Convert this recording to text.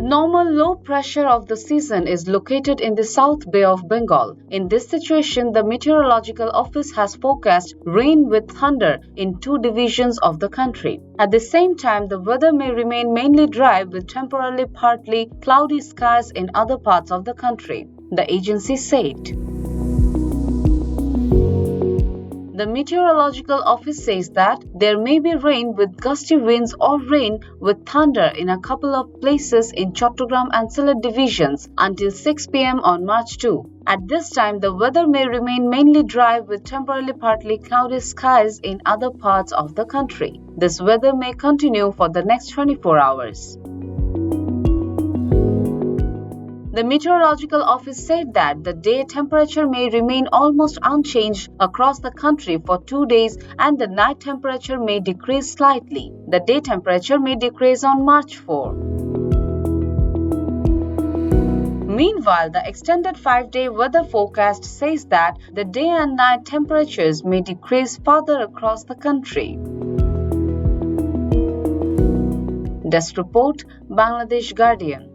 Normal low pressure of the season is located in the South Bay of Bengal. In this situation, the Meteorological Office has forecast rain with thunder in 2 divisions of the country. At the same time, the weather may remain mainly dry with temporarily partly cloudy skies in other parts of the country, the agency said. The Meteorological Office says that there may be rain with gusty winds or rain with thunder in a couple of places in Chattogram and Sylhet divisions until 6 p.m. on March 2. At this time, the weather may remain mainly dry with temporarily partly cloudy skies in other parts of the country. This weather may continue for the next 24 hours. The Meteorological Office said that the day temperature may remain almost unchanged across the country for 2 days and the night temperature may decrease slightly. The day temperature may decrease on March 4. Meanwhile, the extended 5-day weather forecast says that the day and night temperatures may decrease further across the country. Desk report, Bangladesh Guardian.